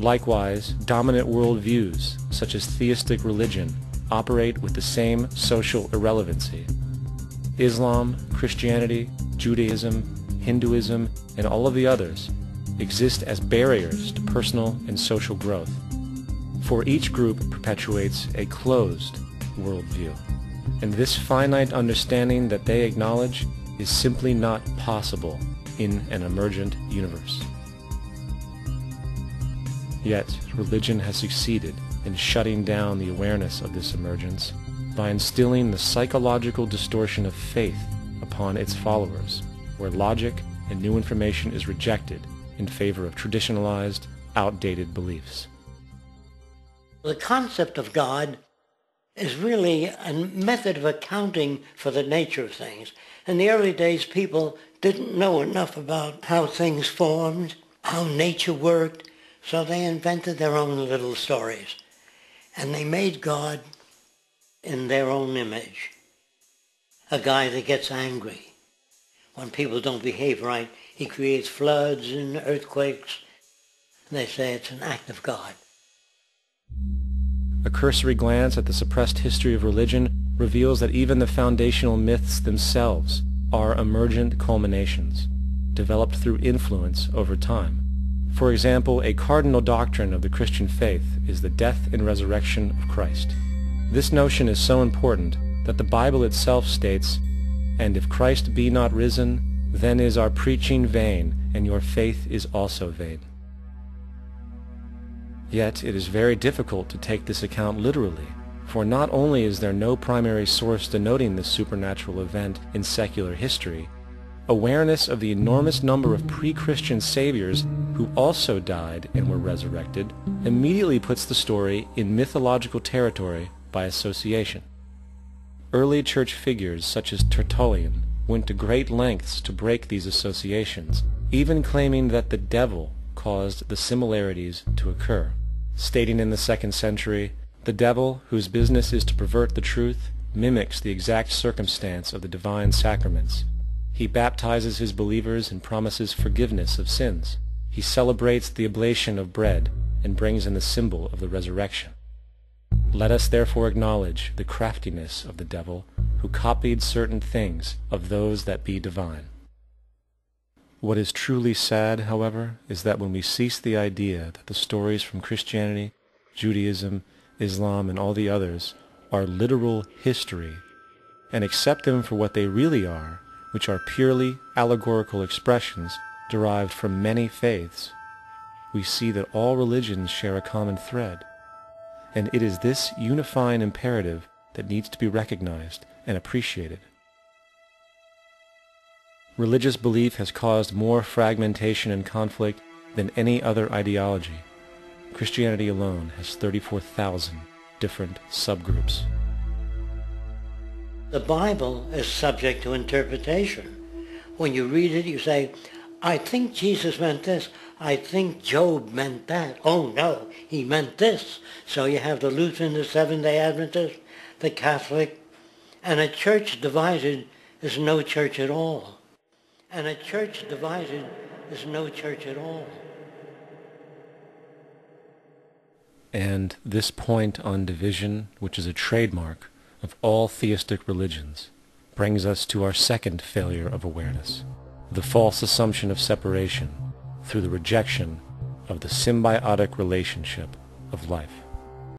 Likewise, dominant worldviews, such as theistic religion, operate with the same social irrelevancy. Islam, Christianity, Judaism, Hinduism, and all of the others exist as barriers to personal and social growth, for each group perpetuates a closed worldview, and this finite understanding that they acknowledge is simply not possible in an emergent universe. Yet, religion has succeeded in shutting down the awareness of this emergence by instilling the psychological distortion of faith upon its followers, where logic and new information is rejected in favor of traditionalized, outdated beliefs. The concept of God is really a method of accounting for the nature of things. In the early days, people didn't know enough about how things formed, how nature worked, so they invented their own little stories. And they made God in their own image. A guy that gets angry. When people don't behave right, he creates floods and earthquakes. They say it's an act of God. A cursory glance at the suppressed history of religion reveals that even the foundational myths themselves are emergent culminations, developed through influence over time. For example, a cardinal doctrine of the Christian faith is the death and resurrection of Christ. This notion is so important that the Bible itself states, "And if Christ be not risen, then is our preaching vain, and your faith is also vain." Yet it is very difficult to take this account literally, for not only is there no primary source denoting this supernatural event in secular history, awareness of the enormous number of pre-Christian saviors who also died and were resurrected immediately puts the story in mythological territory by association. Early church figures such as Tertullian went to great lengths to break these associations, even claiming that the devil caused the similarities to occur, stating in the 2nd century, "The devil, whose business is to pervert the truth, mimics the exact circumstance of the divine sacraments. He baptizes his believers and promises forgiveness of sins. He celebrates the oblation of bread and brings in the symbol of the resurrection. Let us therefore acknowledge the craftiness of the devil, who copied certain things of those that be divine." What is truly sad, however, is that when we cease the idea that the stories from Christianity, Judaism, Islam, and all the others are literal history, and accept them for what they really are, which are purely allegorical expressions derived from many faiths, we see that all religions share a common thread, and it is this unifying imperative that needs to be recognized and appreciated. Religious belief has caused more fragmentation and conflict than any other ideology. Christianity alone has 34,000 different subgroups. The Bible is subject to interpretation. When you read it, you say, "I think Jesus meant this. I think Job meant that. Oh no, he meant this." So you have the Lutheran, the Seventh-day Adventist, the Catholic, and a church divided is no church at all. And a church divided is no church at all. And this point on division, which is a trademark of all theistic religions, brings us to our second failure of awareness, the false assumption of separation through the rejection of the symbiotic relationship of life.